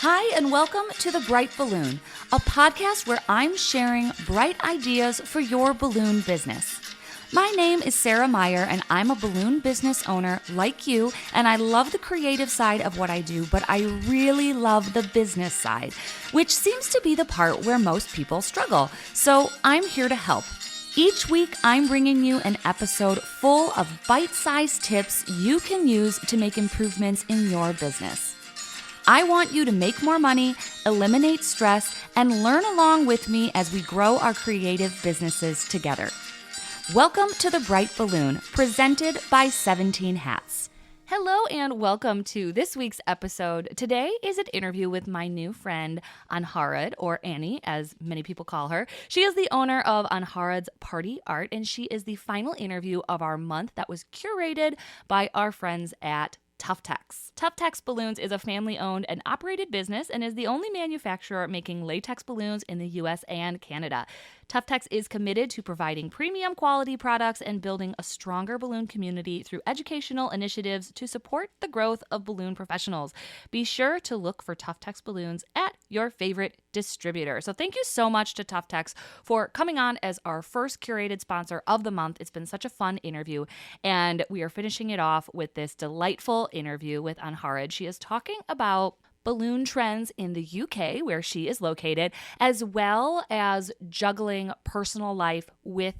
Hi, and welcome to The Bright Balloon, a podcast where I'm sharing bright ideas for your balloon business. My name is Sarah Meyer, and I'm a balloon business owner like you, and I love the creative side of what I do, but I really love the business side, which seems to be the part where most people struggle. So I'm here to help. Each week, I'm bringing you an episode full of bite-sized tips you can use to make improvements in your business. I want you to make more money, eliminate stress, and learn along with me as we grow our creative businesses together. Welcome to The Bright Balloon, presented by 17 Hats. Hello and welcome to this week's episode. Today is an interview with my new friend, Angharad, or Annie, as many people call her. She is the owner of Angharad's Party Art, and she is the final interview of our month that was curated by our friends at TUFTEX. TUFTEX Balloons is a family-owned and operated business and is the only manufacturer making latex balloons in the U.S. and Canada. TUFTEX is committed to providing premium quality products and building a stronger balloon community through educational initiatives to support the growth of balloon professionals. Be sure to look for TUFTEX Balloons at your favorite distributor. So thank you so much to TUFTEX for coming on as our first curated sponsor of the month. It's been such a fun interview, and we are finishing it off with this delightful interview with Angharad. She is talking about balloon trends in the UK, where she is located, as well as juggling personal life with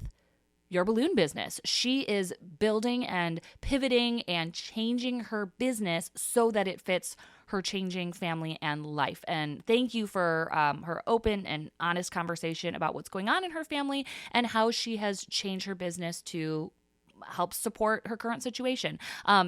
your balloon business. She is building and pivoting and changing her business so that it fits her changing family and life. And thank you for her open and honest conversation about what's going on in her family and how she has changed her business to help support her current situation.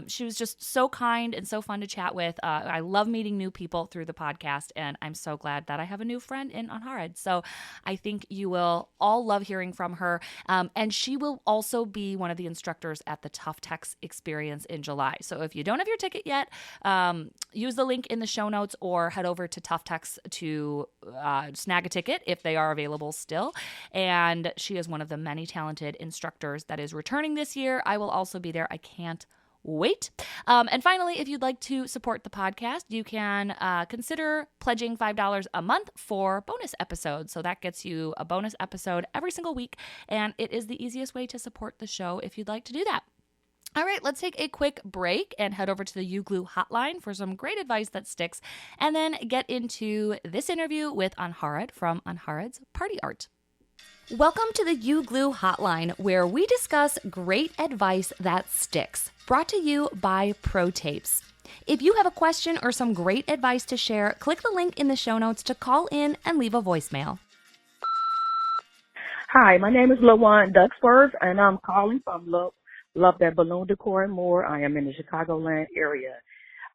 She was just so kind and so fun to chat with. I love meeting new people through the podcast, and I'm so glad that I have a new friend in Angharad. So I think you will all love hearing from her. And she will also be one of the instructors at the TUFTEX Experience in July. So if you don't have your ticket yet, use the link in the show notes or head over to TUFTEX to snag a ticket if they are available still. And she is one of the many talented instructors that is returning this year. I will also be there. I can't wait. And finally, if you'd like to support the podcast, you can consider pledging $5 a month for bonus episodes. So that gets you a bonus episode every single week. And it is the easiest way to support the show if you'd like to do that. All right, let's take a quick break and head over to the UGlu Hotline for some great advice that sticks, and then get into this interview with Angharad from Angharad's Party Art. Welcome to the UGlu Hotline, where we discuss great advice that sticks, brought to you by Pro Tapes. If you have a question or some great advice to share, click the link in the show notes to call in and leave a voicemail. Hi, my name is LaJuan Duxworth, and I'm calling from Love That Balloon Decor and More. I am in the Chicagoland area.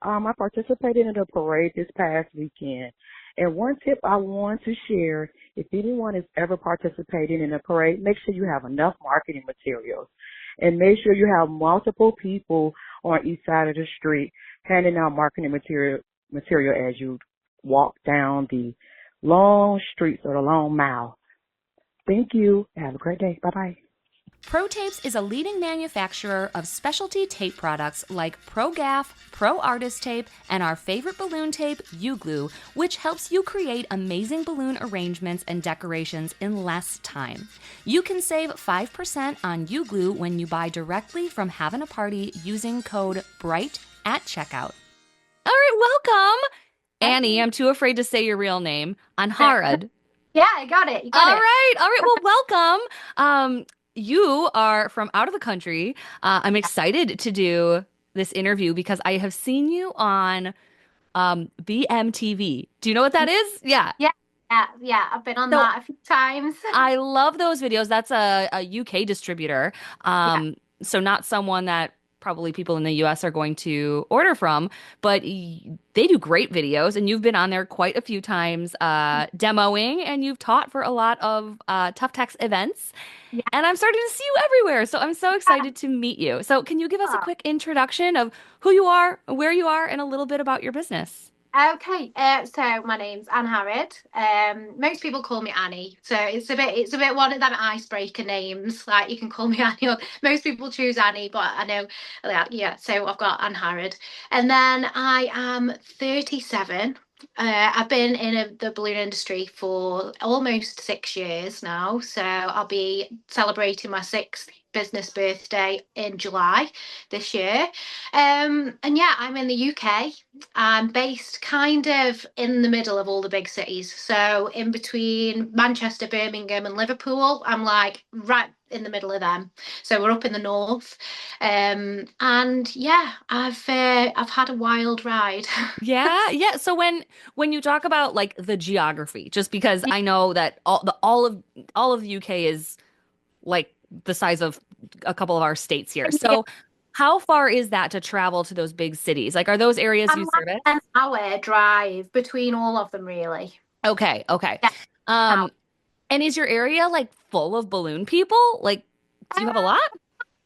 I participated in a parade this past weekend. And one tip I want to share, if anyone is ever participating in a parade, make sure you have enough marketing materials. And make sure you have multiple people on each side of the street handing out marketing material as you walk down the long streets or the long mile. Thank you. Have a great day. Bye-bye. Pro Tapes is a leading manufacturer of specialty tape products like Pro Gaff, Pro Artist Tape, and our favorite balloon tape, UGlu, which helps you create amazing balloon arrangements and decorations in less time. You can save 5% on UGlu when you buy directly from Having a Party using code BRIGHT at checkout. All right, welcome. Annie, I'm too afraid to say your real name. Angharad. Yeah, I got it. You got All it. right. Well, welcome. You are from out of the country. I'm excited to do this interview because I have seen you on BMTV. Do you know what that is? Yeah. Yeah. I've been on that a few times. I love those videos. That's a UK distributor. So not someone that probably people in the US are going to order from, but they do great videos, and you've been on there quite a few times demoing, and you've taught for a lot of TUFTEX events. Yeah. And I'm starting to see you everywhere. So I'm so excited to meet you. So can you give us a quick introduction of who you are, where you are, and a little bit about your business? Okay, so my name's Angharad. Most people call me Annie, so it's a bit one of them icebreaker names. Like, you can call me Annie, or most people choose Annie, but I know, yeah. So I've got Angharad, and then I am 37. I've been in the balloon industry for almost 6 years now, so I'll be celebrating my sixth business birthday in July this year. And yeah, I'm in the UK. I'm based kind of in the middle of all the big cities, so in between Manchester, Birmingham, and Liverpool. I'm like right in the middle of them. So we're up in the north, and yeah, I've had a wild ride. Yeah, yeah. So when you talk about like the geography, just because I know that all of the UK is like the size of a couple of our states here. Yeah, So how far is that to travel to those big cities? Like, are those areas I'm you like service? an hour drive between all of them, really. Okay, okay. Yeah. Um, and is your area like full of balloon people? Like, do you have a lot?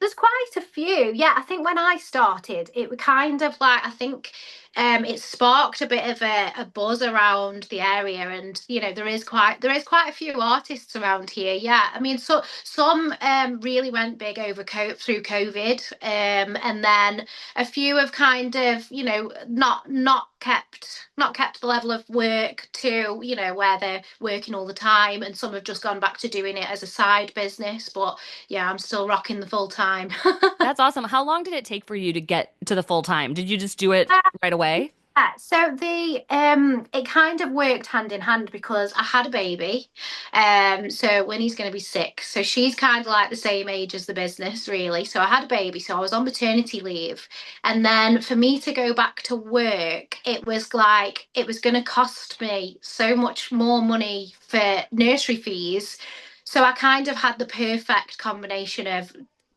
There's quite a few. Yeah, I think when I started, it was kind of like I think it sparked a bit of a buzz around the area, and there is quite a few artists around here. Yeah, I mean, so some really went big through COVID, and then a few have kind of not kept the level of work to where they're working all the time, and some have just gone back to doing it as a side business. But yeah, I'm still rocking the full time. That's awesome. How long did it take for you to get to the full time? Did you just do it right away? Yeah, so the it kind of worked hand in hand because I had a baby. So when he's going to be 6, so she's kind of like the same age as the business, really. So I had a baby, so I was on maternity leave, and then for me to go back to work, it was like it was going to cost me so much more money for nursery fees. So I kind of had the perfect combination of,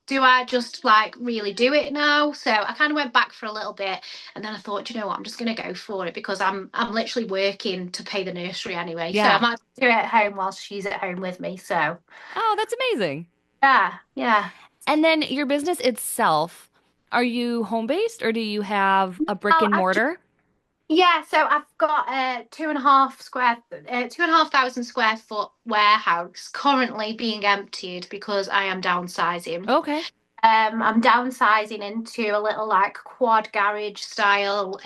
do I just like really do it now? So I kind of went back for a little bit, and then I thought, you know what, I'm just going to go for it because I'm literally working to pay the nursery anyway. So I Yeah. might do it at home whilst she's at home with me. So Oh, that's amazing. yeah, yeah. And then your business itself, are you home based or do you have a brick Oh, and mortar? yeah. So I've got a 2,500 square foot warehouse currently being emptied because I am downsizing. Okay. I'm downsizing into a little like quad garage style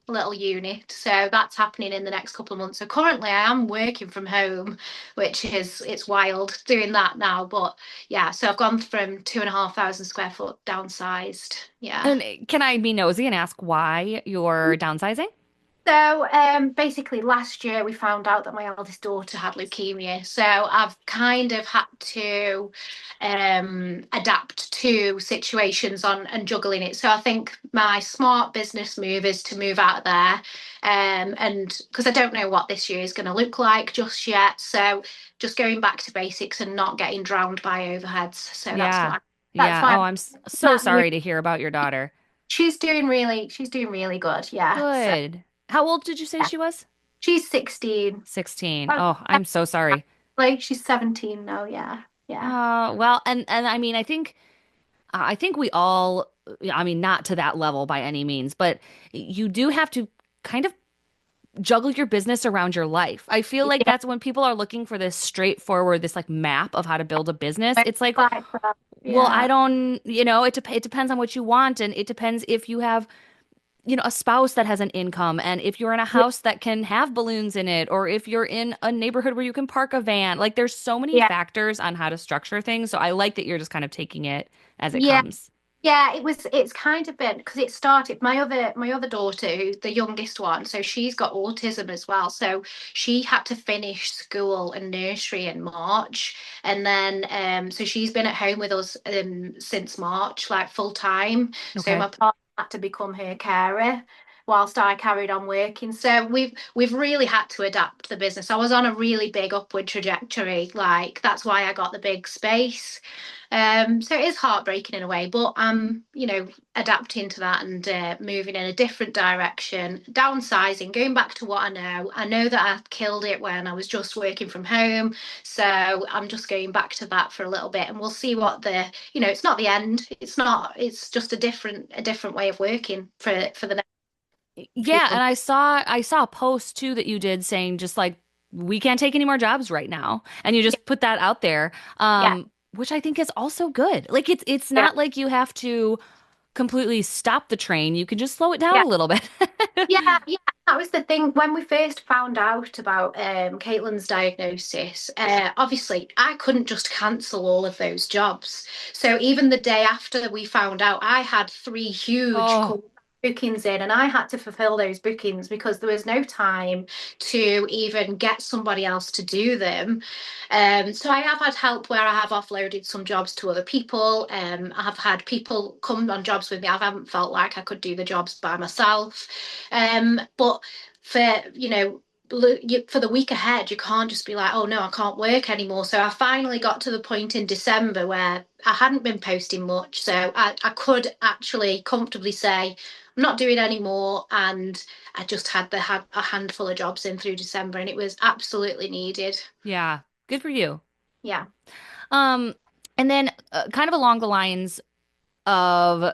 little unit. So that's happening in the next couple of months. So currently I am working from home, which is it's wild doing that now. But yeah, so I've gone from 2,500 square foot downsized. Yeah. And can I be nosy and ask why you're downsizing? So basically, last year we found out that my eldest daughter had leukemia. So I've kind of had to adapt to situations on and juggling it. So I think my smart business move is to move out of there, and because I don't know what this year is going to look like just yet. So just going back to basics and not getting drowned by overheads. So that's Yeah. why. That's Yeah. why Oh, I'm so that move. sorry to hear about your daughter. She's doing really good. Yeah. So Good. How old did you say yeah. she was? She's 16. 16. Oh, I'm so sorry. Like she's 17 now. Yeah. Yeah. Well, and I mean, I think we all, I mean, not to that level by any means, but you do have to kind of juggle your business around your life. I feel like Yeah. that's when people are looking for this straightforward, this like map of how to build a business. It's like, Like that. well, Yeah. it depends on what you want, and it depends if you have, a spouse that has an income, and if you're in a Yeah. house that can have balloons in it, or if you're in a neighborhood where you can park a van. Like, there's so many Yeah. factors on how to structure things. So I like that you're just kind of taking it as it Yeah. comes. Yeah, it's kind of been because it started my other daughter, who's the youngest one, so she's got autism as well. So she had to finish school and nursery in March, and then so she's been at home with us since March, like full time. So Okay. my partner had to become her carer whilst I carried on working. So we've really had to adapt the business. I was on a really big upward trajectory, like that's why I got the big space. So it is heartbreaking in a way, but I'm, adapting to that and moving in a different direction, downsizing, going back to what I know. I know that I killed it when I was just working from home, so I'm just going back to that for a little bit, and we'll see what it's not the end. It's not. It's just a different way of working for the next few Yeah, and months. I saw a post too that you did saying just like we can't take any more jobs right now. And you Yeah, just put that out there. yeah, Which I think is also good. Like it's yeah, not like you have to completely stop the train. You can just slow it down Yeah. a little bit. Yeah, yeah, that was the thing. When we first found out about Caitlin's diagnosis, obviously I couldn't just cancel all of those jobs. So even the day after we found out, I had three huge Oh, bookings in, and I had to fulfill those bookings because there was no time to even get somebody else to do them. So I have had help where I have offloaded some jobs to other people. I have had people come on jobs with me. I haven't felt like I could do the jobs by myself. But for for the week ahead, you can't just be like, oh no, I can't work anymore. So I finally got to the point in December where I hadn't been posting much, so I could actually comfortably say I'm not doing any more, and I just had a handful of jobs in through December, and it was absolutely needed. yeah. Good for you. Yeah. Um, and then kind of along the lines of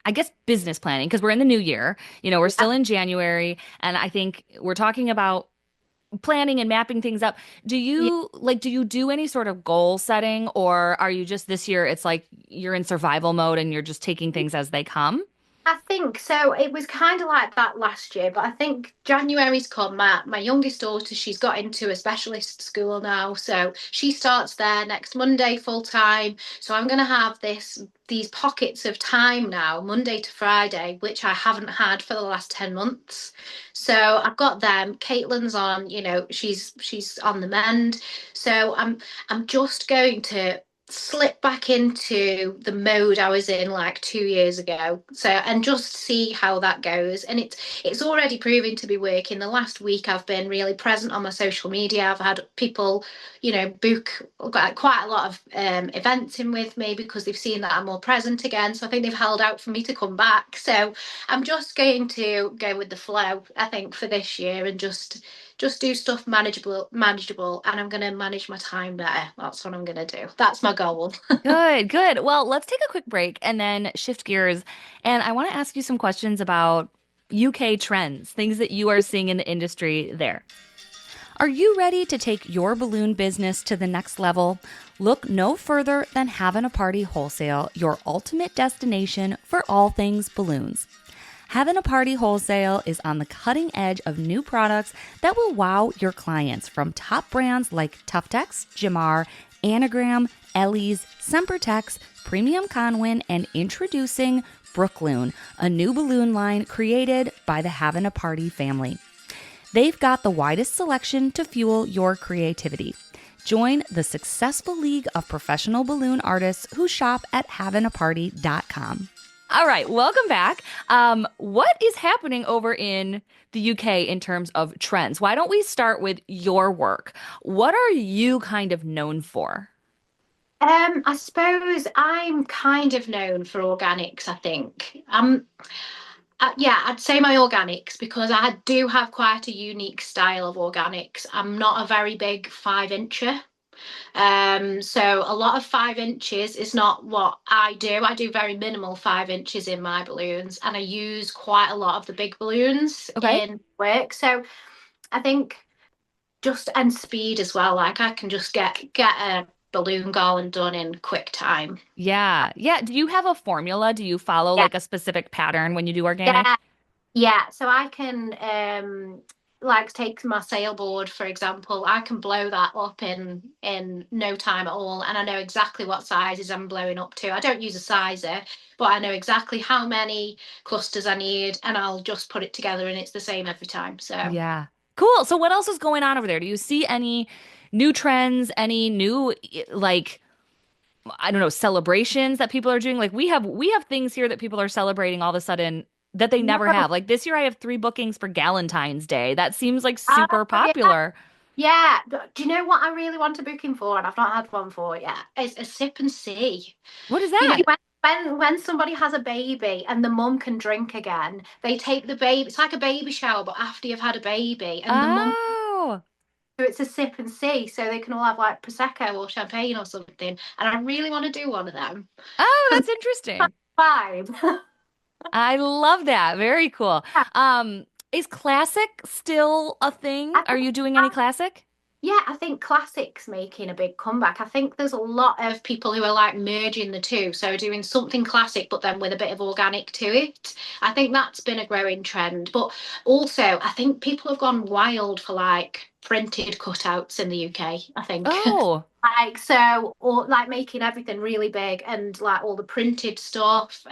I guess business planning because we're in the new year. We're still in January, and I think we're talking about planning and mapping things up. Yeah. Do you do any sort of goal setting, or are you just this year it's like you're in survival mode and you're just taking things as they come? I think so. It was kind of like that last year, but I think January's come. My youngest daughter, she's got into a specialist school now, so she starts there next Monday full time. So I'm going to have these pockets of time now, Monday to Friday, which I haven't had for the last 10 months. So I've got them. Caitlin's on, she's on the mend. So I'm just going to slip back into the mode I was in like 2 years ago. So and just see how that goes. And it's already proving to be working. The last week I've been really present on my social media. I've had people, book got quite a lot of events in with me because they've seen that I'm more present again. So I think they've held out for me to come back. So I'm just going to go with the flow, I think, for this year and just do stuff manageable, and I'm going to manage my time better. That's what I'm going to do. That's my goal. Good, good. Well, let's take a quick break and then shift gears. And I want to ask you some questions about UK trends, things that you are seeing in the industry there. Are you ready to take your balloon business to the next level? Look no further than Having a Party Wholesale, your ultimate destination for all things balloons. Having a Party Wholesale is on the cutting edge of new products that will wow your clients from top brands like TUFTEX, Jamar, Anagram, Ellie's, Sempertex, Premium Conwin, and introducing Brookloon, a new balloon line created by the Having a Party family. They've got the widest selection to fuel your creativity. Join the successful league of professional balloon artists who shop at havingaparty.com. All right, welcome back. What is happening over in the UK in terms of trends? Why don't we start with your work? What are you kind of known for? I suppose I'm kind of known for organics, I think. Yeah, I'd say my organics because I do have quite a unique style of organics. I'm not a very big 5 incher. So a lot of 5 inches is not what I do. I do very minimal 5 inches in my balloons, and I use quite a lot of the big balloons Okay. in work. So I think just and speed as well. Like I can just get a balloon garland done in quick time. Yeah. Yeah. Do you have a formula? Do you follow Yeah, like a specific pattern when you do organic? yeah, yeah. So I can like take my sailboard for example. I can blow that up in no time at all, and I know exactly what sizes I'm blowing up to. I don't use a sizer, but I know exactly how many clusters I need, and I'll just put it together, and it's the same every time. So. Yeah. Cool. So what else is going on over there? Do you see any new trends, any new like I don't know, celebrations that people are doing? Like we have things here that people are celebrating all of a sudden that they never No. have. Like this year I have 3 bookings for Galentine's Day. That seems like Oh, super yeah. popular. Yeah, but do you know what I really want a booking for, and I've not had one for yet? It's a sip and see. What is You know, that? when somebody has a baby and the mum can drink again, they take the baby. It's like a baby shower, but after you've had a baby, and the mum. Oh. So it's a sip and see, so they can all have like prosecco or champagne or something. And I really want to do one of them Oh, for that's interesting. the vibe. I love that. Very cool. Is classic still a thing? I Are think you doing any classic? Yeah, I think classics making a big comeback. I think there's a lot of people who are like merging the two, so doing something classic but then with a bit of organic to it. I think that's been a growing trend. But also, I think people have gone wild for like printed cutouts in the UK, I think. Oh, Like so, or like making everything really big and like all the printed stuff.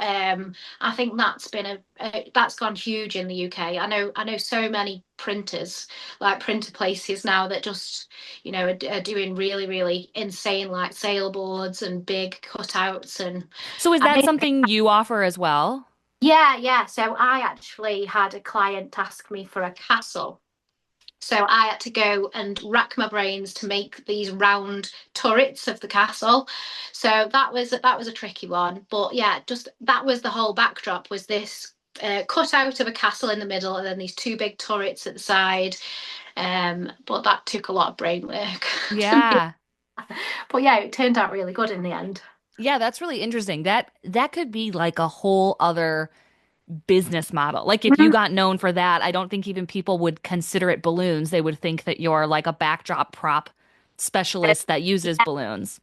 I think that's been that's gone huge in the UK. I know so many printers, like printer places now that just are doing really really insane like sale boards and big cutouts and so is I that mean, something you offer as well? yeah. So I actually had a client ask me for a castle. So I had to go and rack my brains to make these round turrets of the castle. So that was a tricky one. But yeah, just that was the whole backdrop was this cut out of a castle in the middle and then these two big turrets at the side. But that took a lot of brain work to make. Yeah. But yeah, it turned out really good in the end. Yeah, that's really interesting. That could be like a whole other business model. Like if you Mhm. got known for that, I don't think even people would consider it balloons. They would think that you're like a backdrop prop specialist that uses balloons.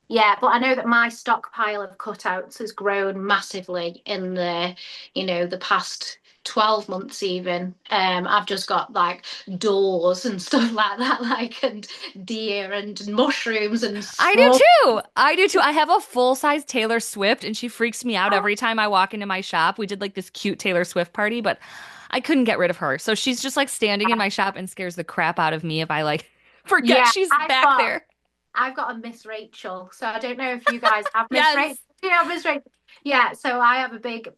Yeah, but I know that my stockpile of cutouts has grown massively in the past 12 months even. I've just got like doors and stuff like that, like and deer and mushrooms and I do small. too. I do too. I have a full-size Taylor Swift and she freaks me out every time I walk into my shop. We did like this cute Taylor Swift party, but I couldn't get rid of her. So she's just like standing in my shop and scares the crap out of me if I like forget Yeah, she's back there. I've got a Miss Rachel, so I don't know if you guys have Miss Rachel. Yes. Yeah, Miss Rachel. Yeah, so I have a big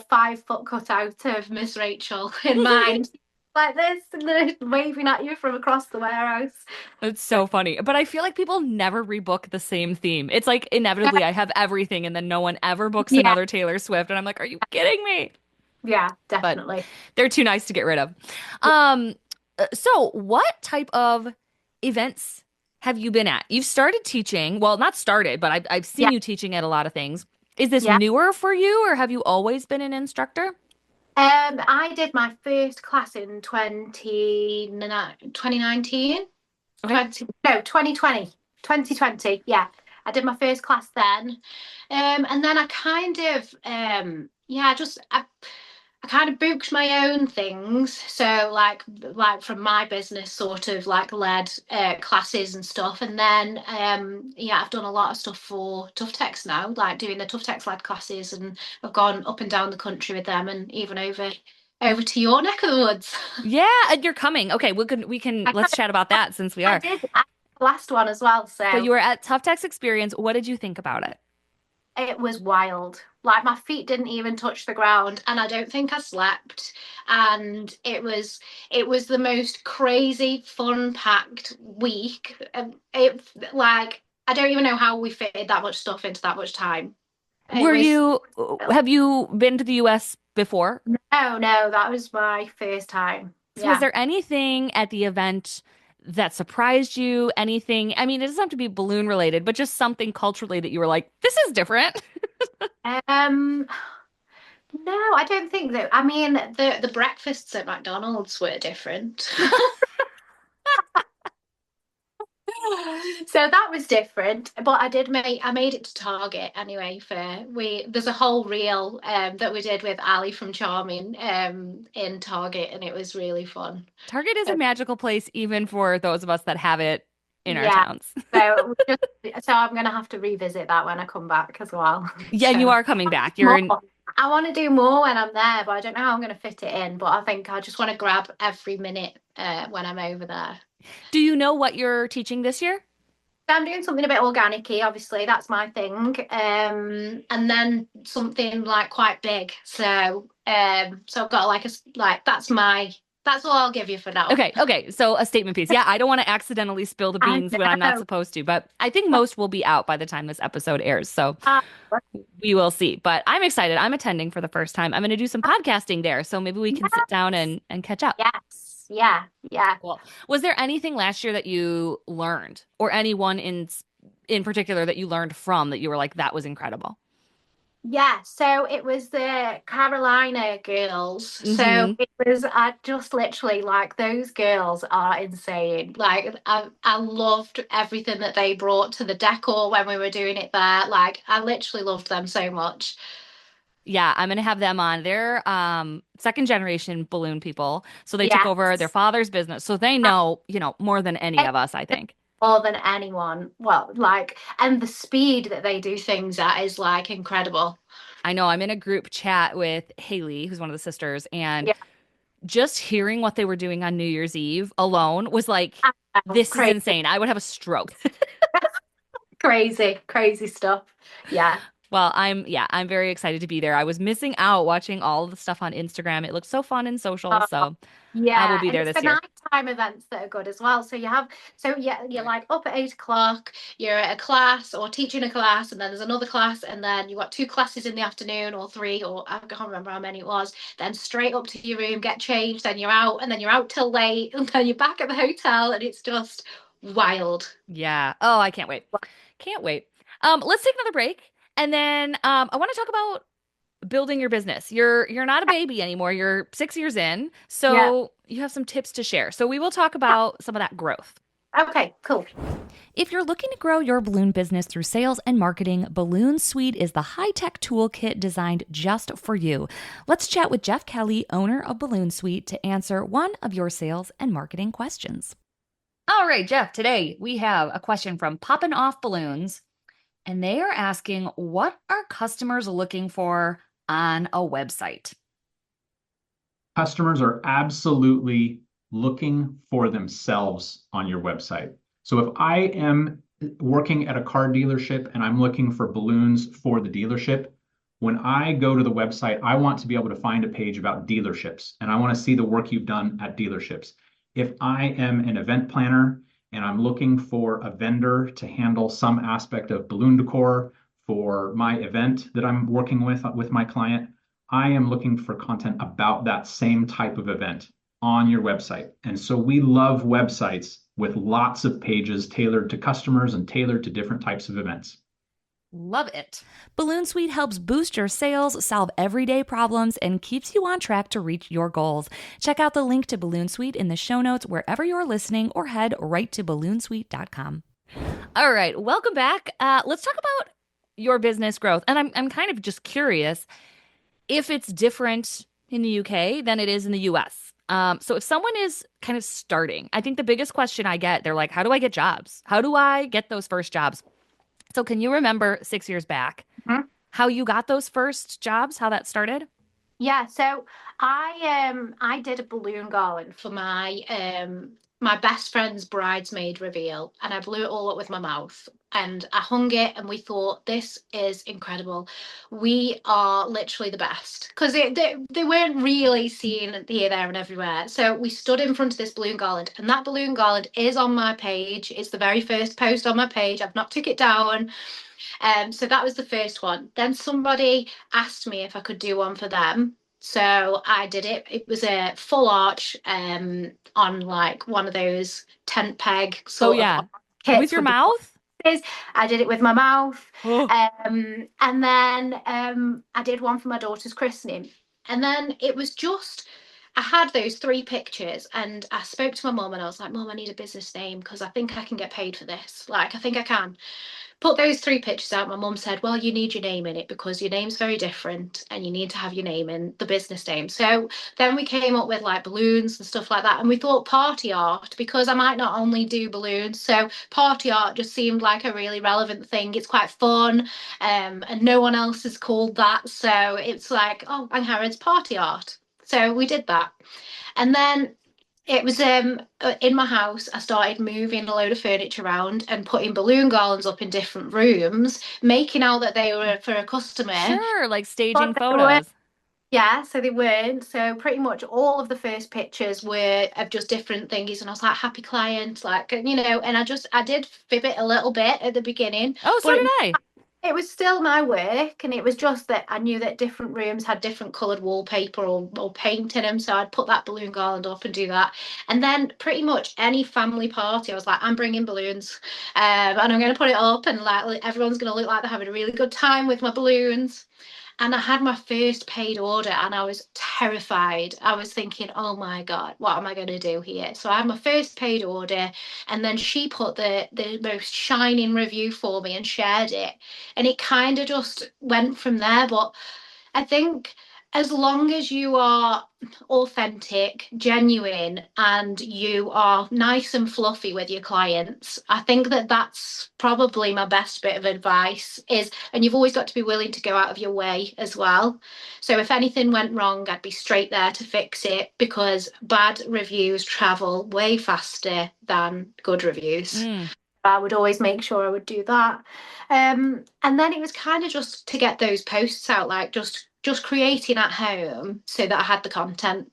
5 foot cutout of Miss Rachel in mine, like this, and then waving at you from across the warehouse. It's so funny. But I feel like people never rebook the same theme. It's like inevitably I have everything and then no one ever books Yeah, another Taylor Swift. And I'm like, are you kidding me? yeah, But definitely. they're too nice to get rid of. Um, so what type of events have you been at? You've started teaching. Well, not started, but I've Yeah, seen you teaching at a lot of things. Is this yeah. newer for you or have you always been an instructor? I did my first class in 2019. Okay. 20, no, 2020. 2020. Yeah. I did my first class then. And then I kind of yeah, I kind of booked my own things. So like from my business sort of like led classes and stuff. And then yeah, I've done a lot of stuff for TUFTEX now, like doing the TUFTEX led classes and I've gone up and down the country with them and even over to your neck of the woods. Yeah, and you're coming. Okay, we can I, let's chat about that since we I are. did the last one as well, So so you were at TUFTEX Experience. What did you think about it? it was wild. Like my feet didn't even touch the ground, and I don't think I slept. And it was the most crazy, fun-packed week. It like I don't even know how we fitted that much stuff into that much time. It Were was you have you been to the US before? no, that was my first time. So was Yeah. there anything at the event that surprised you? Anything? I mean, it doesn't have to be balloon related, but just something culturally that you were like, this is different. Um, no, I don't think that. I mean, the breakfasts at McDonald's were different. So that was different, but I made it to Target anyway. For we There's a whole reel that we did with Ali from Charming in Target, and it was really fun. Target is a So, magical place even for those of us that have it in our yeah, towns. so I'm gonna have to revisit that when I come back as well. Yeah, you So are coming back. You're more. in. I want to do more when I'm there, but I don't know how I'm gonna fit it in. But I think I just want to grab every minute when I'm over there. Do you know what you're teaching this year? So I'm doing something a bit organic-y, obviously, that's my thing. And then something like quite big. So I've got like that's all I'll give you for now. Okay, okay. So a statement piece. Yeah, I don't want to accidentally spill the I beans when I'm not know. supposed to, but I think most will be out by the time this episode airs. So Uh, we will see. But I'm excited. I'm attending for the first time. I'm going to do some podcasting there, so maybe we can sit down yes, and catch up. yes, yeah. Cool. Was there anything last year that you learned, or anyone in particular that you learned from that you were like, that was incredible? Yeah, so it was the Carolina girls. So Mm-hmm. it was, I just literally like those girls are insane. Like I loved everything that they brought to the decor when we were doing it there. Like I literally loved them so much. Yeah, I'm gonna have them on. They're second generation balloon people. So they took over their Yes. father's business. So they know, more than any of us, I think. More than anyone. Well, like, and the speed that they do things at is like incredible. I know I'm in a group chat with Haley, who's one of the sisters, and Yeah, just hearing what they were doing on New Year's Eve alone was like, I know. this is Crazy, insane. I would have a stroke. crazy, crazy stuff. Yeah. Well, I'm very excited to be there. I was missing out watching all of the stuff on Instagram. It looks so fun and social, Uh, so I will yeah, be and there it's this the year. nighttime events that are good as well. So you have, so yeah, you're like up at 8 o'clock, you're at a class or teaching a class, and then there's another class, and then you've got two classes in the afternoon or three, or I can't remember how many it was. Then straight up to your room, get changed, then you're out, and then you're out till late, and then you're back at the hotel, and it's just wild. Yeah. Oh, I can't wait. Can't wait. Let's take another break. And then I want to talk about building your business. You're not a baby anymore. You're 6 years in. Yeah. So you have some tips to share. So we will talk about some of that growth. Okay, cool. If you're looking to grow your balloon business through sales and marketing, Balloon Suite is the high-tech toolkit designed just for you. Let's chat with Jeff Kelly, owner of Balloon Suite, to answer one of your sales and marketing questions. All right, Jeff, today we have a question from Poppin' Off Balloons, and they are asking, what are customers looking for on a website? Customers are absolutely looking for themselves on your website. So if I am working at a car dealership and I'm looking for balloons for the dealership, when I go to the website, I want to be able to find a page about dealerships and I want to see the work you've done at dealerships. If I am an event planner and I'm looking for a vendor to handle some aspect of balloon decor for my event that I'm working with my client, I am looking for content about that same type of event on your website. And so we love websites with lots of pages tailored to customers and tailored to different types of events. Love it. Balloon Suite helps boost your sales, solve everyday problems, and keeps you on track to reach your goals. Check out the link to Balloon Suite in the show notes wherever you're listening, or head right to balloonsuite.com. All right, welcome back. Let's talk about your business growth. And I'm kind of just curious if it's different in the UK than it is in the US. So if someone is kind of starting, I think the biggest question I get, they're like, how do I get jobs? How do I get those first jobs? So can you remember 6 years back how you got those first jobs, how that started? Yeah, so I did a balloon garland for my best friend's bridesmaid reveal, and I blew it all up with my mouth, and I hung it, and we thought this is incredible. We are literally the best because they weren't really seen here, there, and everywhere. So we stood in front of this balloon garland, and that balloon garland is on my page. It's the very first post on my page. I've not took it down. So that was the first one. Then somebody asked me if I could do one for them. So I did it. It was a full arch on like one of those tent peg Oh, sort of yeah. With kits your with the mouth? boxes. I did it with my mouth. Oh, And then I did one for my daughter's christening. And then it was just, I had those three pictures and I spoke to my mum and I was like, Mum, I need a business name because I think I can get paid for this. Like, I think I can put those three pictures out. My mum said, well, you need your name in it because your name's very different and you need to have your name in the business name. So then we came up with like balloons and stuff like that. And we thought party art because I might not only do balloons. So party art just seemed like a really relevant thing. It's quite fun, and no one else is called that. So it's like, oh, Angharad's party art. So we did that. And then it was in my house. I started moving a load of furniture around and putting balloon garlands up in different rooms, making out that they were for a customer, sure, like but staging they weren't. photos. Yeah, so they weren't. So pretty much all of the first pictures were of just different things, and I was like, happy client, like and I did fib it a little bit at the beginning, Oh, so but did I. it was still my work, and it was just that I knew that different rooms had different coloured wallpaper or paint in them, so I'd put that balloon garland up and do that. And then pretty much any family party, I was like, I'm bringing balloons, and I'm going to put it up, and like everyone's going to look like they're having a really good time with my balloons. And I had my first paid order and I was terrified. I was thinking, oh my God, what am I going to do here? So I had my first paid order, and then she put the most shining review for me and shared it. And it kind of just went from there. But I think as long as you are authentic, genuine, and you are nice and fluffy with your clients, I think that that's probably my best bit of advice is, and you've always got to be willing to go out of your way as well. So if anything went wrong, I'd be straight there to fix it because bad reviews travel way faster than good reviews. Mm. I would always make sure I would do that. And then it was kind of just to get those posts out, like just creating at home so that I had the content.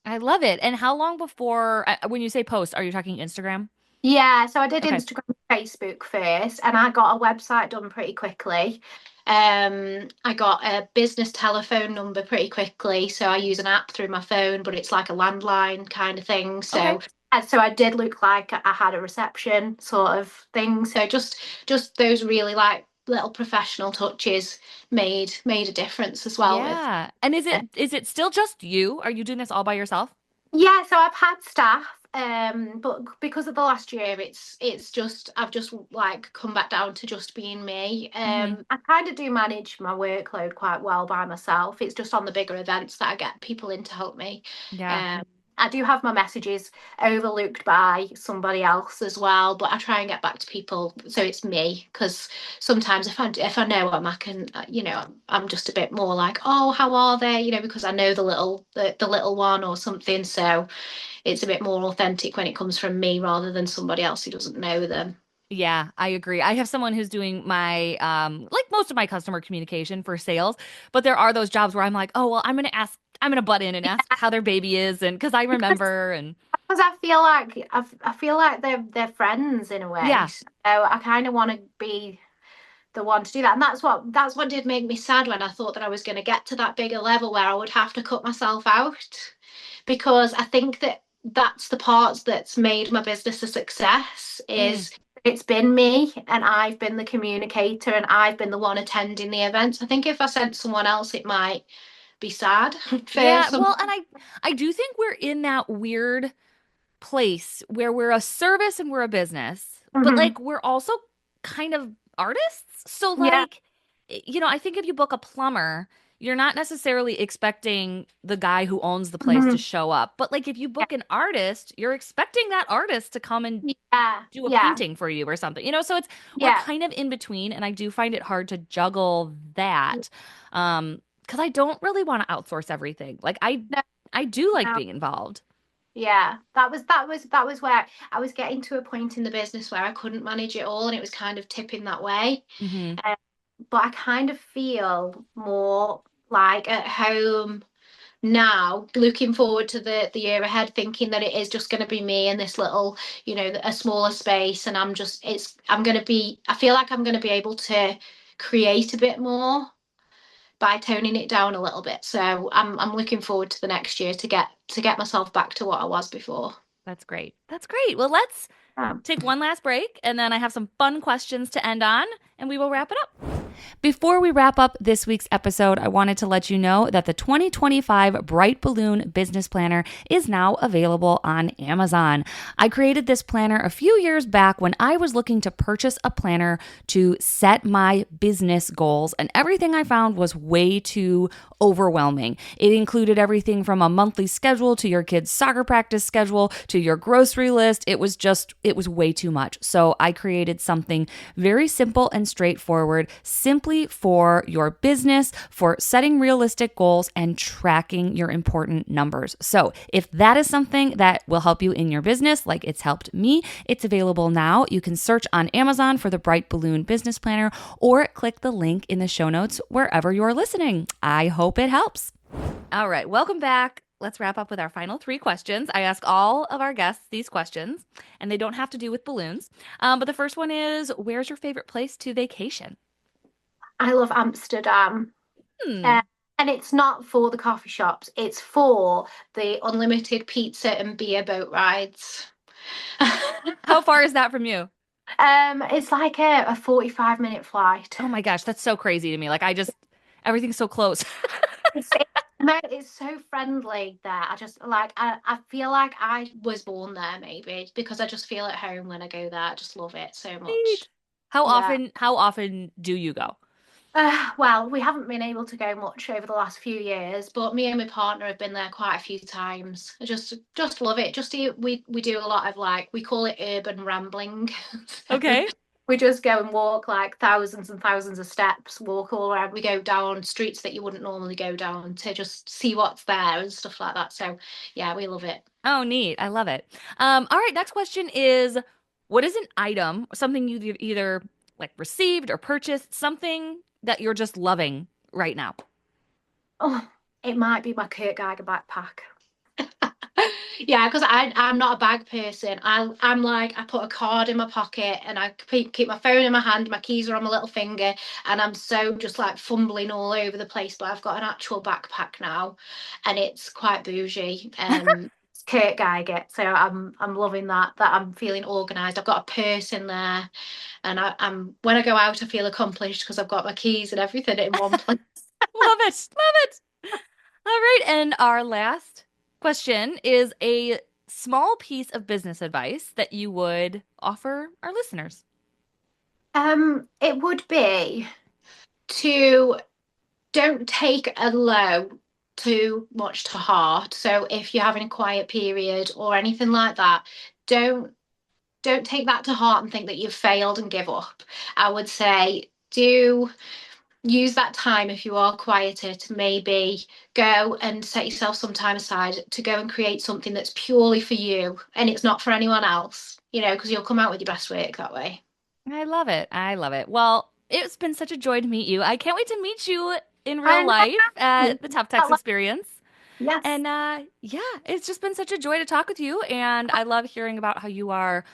I love it. And how long before, when you say post, are you talking Instagram? Yeah, so I did Okay. Instagram and Facebook first, and I got a website done pretty quickly. I got a business telephone number pretty quickly, so I use an app through my phone, but it's like a landline kind of thing. Okay. So I did look like I had a reception sort of thing. So just those really like little professional touches made a difference as well with. Yeah. And is it still just you? Are you doing this all by yourself? Yeah, so I've had staff, but because of the last year, it's just I've just like come back down to just being me. Hmm. I kind of do manage my workload quite well by myself. It's just on the bigger events that I get people in to help me. Yeah. Um, I do have my messages overlooked by somebody else as well, but I try and get back to people so it's me because sometimes if I know them, I can I'm just a bit more like, oh, how are they? Because I know the little one or something. So it's a bit more authentic when it comes from me rather than somebody else who doesn't know them. Yeah, I agree. I have someone who's doing my like most of my customer communication for sales, but there are those jobs where I'm like, "Oh, well, I'm going to butt in and ask how their baby is and cuz I Because remember and I feel like they're friends in a way. yeah. So I kind of want to be the one to do that. And that's what did make me sad when I thought that I was going to get to that bigger level where I would have to cut myself out because I think that that's the parts that's made my business a success Mm. is it's been me and I've been the communicator and I've been the one attending the events. I think if I sent someone else it might be sad for Yeah, some. well, and I do think we're in that weird place where we're a service and we're a business, but Mhm. like we're also kind of artists. So Yeah. like, I think if you book a plumber, you're not necessarily expecting the guy who owns the place to Mhm. show up. But like if you book an artist, you're expecting that artist to come and Yeah. do a Yeah. painting for you or something. So we're Yeah. kind of in between and I do find it hard to juggle that. Because I don't really want to outsource everything. Like No, I do like no. being involved. Yeah, that was where I was getting to a point in the business where I couldn't manage it all, and it was kind of tipping that way. Hmm. Um, but I kind of feel more like at home now, looking forward to the year ahead, thinking that it is just going to be me in this little, a smaller space, and I'm going to be. I feel like I'm going to be able to create a bit more by toning it down a little bit. So I'm looking forward to the next year to get myself back to what I was before. That's great. That's great. Well, let's Um, take one last break and then I have some fun questions to end on and we will wrap it up. Before we wrap up this week's episode, I wanted to let you know that the 2025 Bright Balloon Business Planner is now available on Amazon. I created this planner a few years back when I was looking to purchase a planner to set my business goals, and everything I found was way too overwhelming. It included everything from a monthly schedule to your kids' soccer practice schedule to your grocery list. It was way too much. So I created something very simple and straightforward, simply for your business, for setting realistic goals and tracking your important numbers. So if that is something that will help you in your business, like it's helped me, it's available now. You can search on Amazon for the Bright Balloon Business Planner or click the link in the show notes wherever you're listening. I hope it helps. All right, welcome back. Let's wrap up with our final three questions. I ask all of our guests these questions, and they don't have to do with balloons. But the first one is, where's your favorite place to vacation? I love Amsterdam. Hmm. Uh, and it's not for the coffee shops, it's for the unlimited pizza and beer boat rides. How far is that from you? It's like a 45-minute flight. Oh my gosh, that's so crazy to me. Like Everything's so close. It's so friendly there. I just like I feel like I was born there maybe because I just feel at home when I go there. I just love it so much. Neat. How Yeah. often do you go? Well, we haven't been able to go much over the last few years, but me and my partner have been there quite a few times. I just love it. We do a lot of like we call it urban rambling. So Okay. we just go and walk like thousands and thousands of steps, walk all around. We go down streets that you wouldn't normally go down to just see what's there and stuff like that. So yeah, we love it. Oh, neat. I love it. All right, next question is what is an item, something you've either like received or purchased, something that you're just loving right now? Oh, it might be my Kurt Geiger backpack. Yeah, because I'm not a bag person. I'm like I put a card in my pocket and I keep my phone in my hand. My keys are on my little finger, and I'm so just like fumbling all over the place. But I've got an actual backpack now, and it's quite bougie. It's Kurt Geiger, so I'm loving that. That I'm feeling organised. I've got a purse in there, and I'm when I go out, I feel accomplished because I've got my keys and everything in one place. Love it. Love it. All right, and our last question is a small piece of business advice that you would offer our listeners. It would be to don't take a low too much to heart. So if you're having a quiet period or anything like that, don't don't take that to heart and think that you've failed and give up. I would say do use that time if you are quieter to maybe go and set yourself some time aside to go and create something that's purely for you and it's not for anyone else, because you'll come out with your best work that way. I love it. I love it. Well, it's been such a joy to meet you. I can't wait to meet you in real And life at the TUFTEX Experience. yes. And yeah, it's just been such a joy to talk with you. And I love hearing about how you are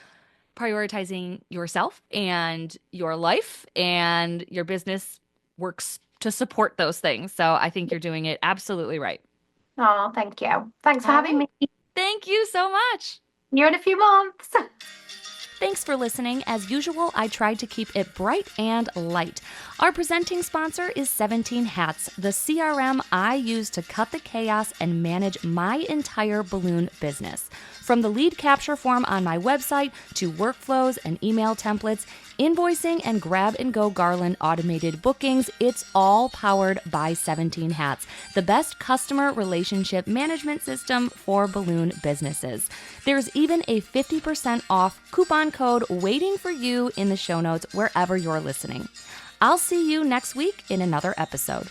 prioritizing yourself and your life, and your business works to support those things. So I think you're doing it absolutely right. Oh, thank you. Thanks for All having right. me. Thank you so much. You're in a few months. Thanks for listening. As usual, I tried to keep it bright and light. Our presenting sponsor is 17 Hats, the CRM I use to cut the chaos and manage my entire balloon business. From the lead capture form on my website to workflows and email templates, invoicing and grab-and-go garland automated bookings, it's all powered by 17 Hats, the best customer relationship management system for balloon businesses. There's even a 50% off coupon code waiting for you in the show notes wherever you're listening. I'll see you next week in another episode.